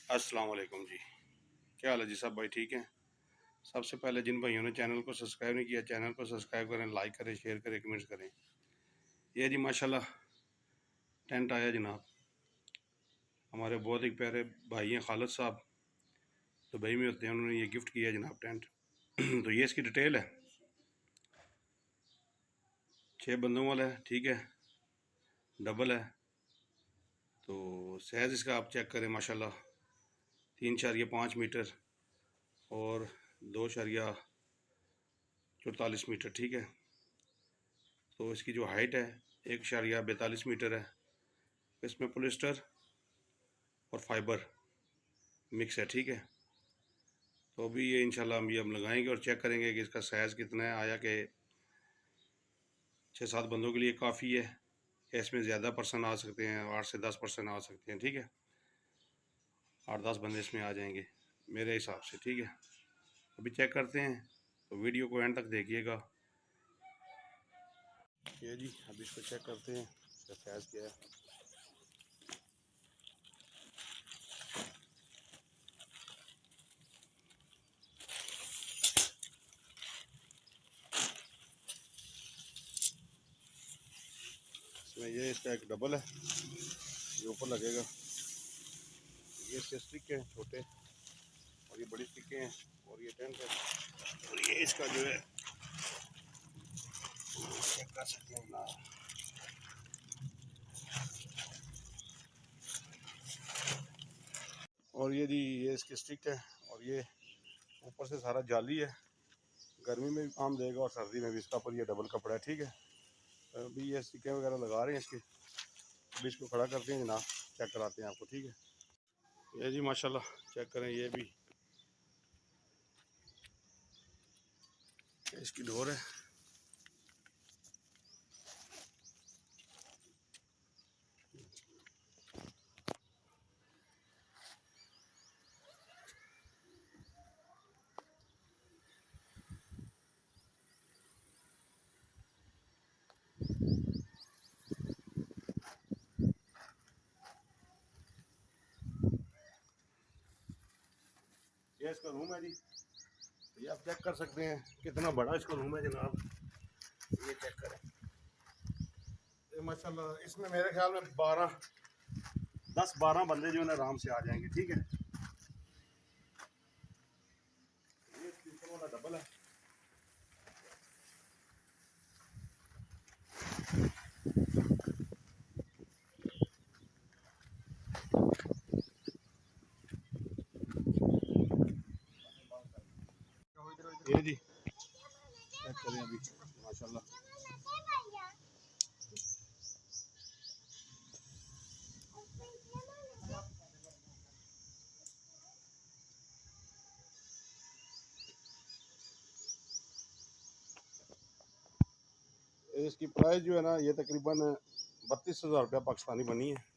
अस्सलाम वालेकुम जी। क्या हाल है जी? सब भाई ठीक हैं? सबसे पहले जिन भाइयों ने चैनल को सब्सक्राइब नहीं किया, चैनल को सब्सक्राइब करें, लाइक करें, शेयर करें, कमेंट्स करें। ये जी माशाल्लाह टेंट आया जनाब। हमारे बहुत ही प्यारे भाई हैं खालिद साहब, दुबई में होते हैं, उन्होंने ये गिफ्ट किया जनाब टेंट। तो ये इसकी डिटेल है। 6 बंदों वाला है, ठीक है, डबल है। तो साइज़ इसका आप चेक करें माशाल्लाह 3.5 मीटर और 2.44 मीटर, ठीक है। तो इसकी जो हाइट है 1.42 मीटर है। इसमें पोलिस्टर और फाइबर मिक्स है, ठीक है। तो अभी ये इंशाल्लाह हम लगाएंगे और चेक करेंगे कि इसका साइज़ कितना है। आया कि 6-7 बंदों के लिए काफ़ी है या इसमें ज़्यादा पर्सन आ सकते हैं, 8 से 10 पर्सन आ सकते हैं, ठीक है। 8-10 बंदे इसमें आ जाएंगे मेरे हिसाब से, ठीक है। अभी चेक करते हैं, तो वीडियो को एंड तक देखिएगा। ये जी अभी इसको चेक करते हैं इसका साइज़ क्या है। इसमें ये इसका एक डबल है, ये ऊपर लगेगा। ये इसके स्टिक हैं छोटे और ये बड़ी स्टिकें हैं और ये टेंट है। और ये इसका जो है चेक कर सकते हैं ना। और ये जी ये इसकी स्टिक है और ये ऊपर से सारा जाली है। गर्मी में भी काम देगा और सर्दी में भी। इसका पर ये डबल कपड़ा है, ठीक है। अभी ये स्टिकें वगैरह लगा रहे हैं इसकी। अभी इसको खड़ा करते हैं जनाब, चेक कराते हैं आपको, ठीक है। ये जी माशाल्लाह चेक करें, ये भी इसकी डोर है। ये इसका रूम है जी। ये आप चेक कर सकते हैं कितना बड़ा इसका रूम है जनाब। ये चेक करें, ये माशाल्लाह इसमें मेरे ख्याल में 10-12 बंदे जो है ना आराम से आ जाएंगे, ठीक है। ये स्लीपर वाला डबल है। ये जी चेक करें अभी माशाल्लाह। इसकी प्राइस जो है ना ये तकरीबन 32,000 रुपया पाकिस्तानी बनी है।